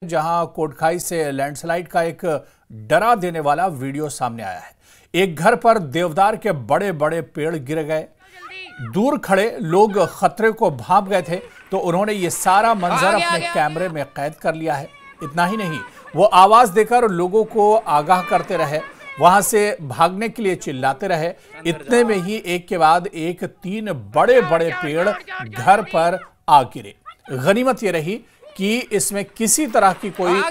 जहां कोटखाई से लैंडस्लाइड का एक डरा देने वाला वीडियो सामने आया है। एक घर पर देवदार के बड़े बड़े पेड़ गिर गए। दूर खड़े लोग खतरे को भांप गए थे तो उन्होंने ये सारा मंजर अपने कैमरे में कैद कर लिया है। इतना ही नहीं, वो आवाज देकर लोगों को आगाह करते रहे, वहां से भागने के लिए चिल्लाते रहे। इतने में ही एक के बाद एक 3 बड़े बड़े पेड़ घर पर आ गिरे। गनीमत ये रही कि इसमें किसी तरह की कोई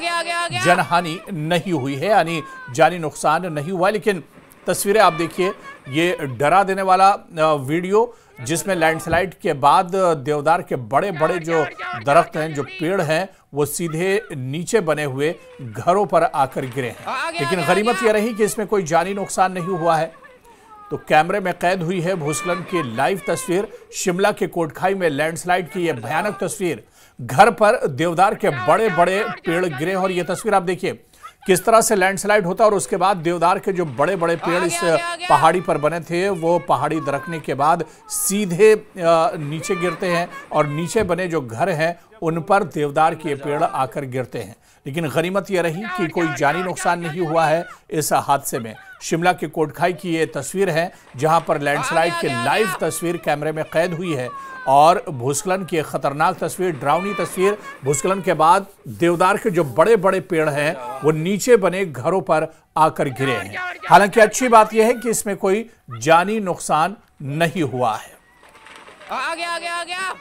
जनहानि नहीं हुई है, यानी जानी नुकसान नहीं हुआ। लेकिन तस्वीरें आप देखिए, ये डरा देने वाला वीडियो जिसमें लैंडस्लाइड के बाद देवदार के बड़े बड़े जो दरख्त हैं, जो पेड़ हैं, वो सीधे नीचे बने हुए घरों पर आकर गिरे हैं। लेकिन गनीमत यह रही कि इसमें कोई जानी नुकसान नहीं हुआ है। तो कैमरे में कैद हुई है भूस्खलन की लाइव तस्वीर। शिमला के कोटखाई में लैंडस्लाइड की यह भयानक तस्वीर। घर पर देवदार के बड़े बड़े पेड़ गिरे और यह तस्वीर आप देखिए किस तरह से लैंडस्लाइड होता है। और उसके बाद देवदार के जो बड़े बड़े पेड़ इस पहाड़ी पर बने थे, वो पहाड़ी दरकने के बाद सीधे नीचे गिरते हैं और नीचे बने जो घर हैं उन पर देवदार के पेड़ आकर गिरते हैं। लेकिन गनीमत यह रही कि कोई जानी नुकसान नहीं हुआ है इस हादसे में। शिमला के कोटखाई की ये तस्वीर है जहां पर लैंडस्लाइड की लाइव तस्वीर कैमरे में कैद हुई है और भूस्खलन की खतरनाक तस्वीर, डरावनी तस्वीर। भूस्खलन के बाद देवदार के जो बड़े बड़े पेड़ हैं वो नीचे बने घरों पर आकर गिरे हैं। हालांकि अच्छी बात यह है कि इसमें कोई जानी नुकसान नहीं हुआ है। आ गया।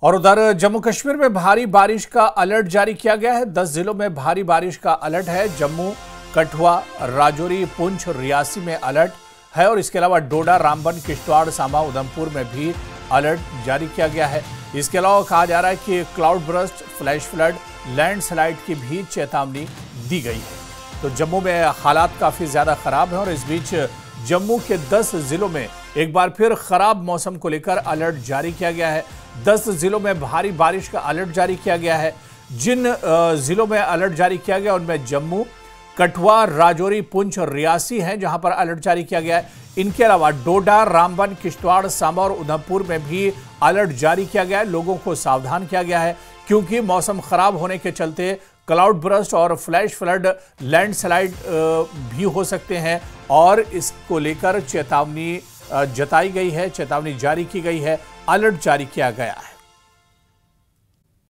और उधर जम्मू कश्मीर में भारी बारिश का अलर्ट जारी किया गया है। 10 जिलों में भारी बारिश का अलर्ट है। जम्मू, कठुआ, राजौरी, पुंछ, रियासी में अलर्ट है और इसके अलावा डोडा, रामबन, किश्तवाड़, सांबा, उधमपुर में भी अलर्ट जारी किया गया है। इसके अलावा कहा जा रहा है कि cloud burst, flash flood, landslide की भी चेतावनी दी गई है। तो जम्मू में हालात काफी ज्यादा खराब है और इस बीच जम्मू के 10 जिलों में एक बार फिर खराब मौसम को लेकर अलर्ट जारी किया गया है। 10 जिलों में भारी बारिश का अलर्ट जारी किया गया है। जिन जिलों में अलर्ट जारी किया गया उनमें जम्मू, कठुआ, राजौरी, पुंछ और रियासी हैं जहां पर अलर्ट जारी किया गया है। इनके अलावा डोडा, रामबन, किश्तवाड़, सांबा और उधमपुर में भी अलर्ट जारी किया गया है। लोगों को सावधान किया गया है क्योंकि मौसम खराब होने के चलते क्लाउड बर्स्ट और फ्लैश फ्लड, लैंडस्लाइड भी हो सकते हैं और इसको लेकर चेतावनी जताई गई है, चेतावनी जारी की गई है, अलर्ट जारी किया गया है।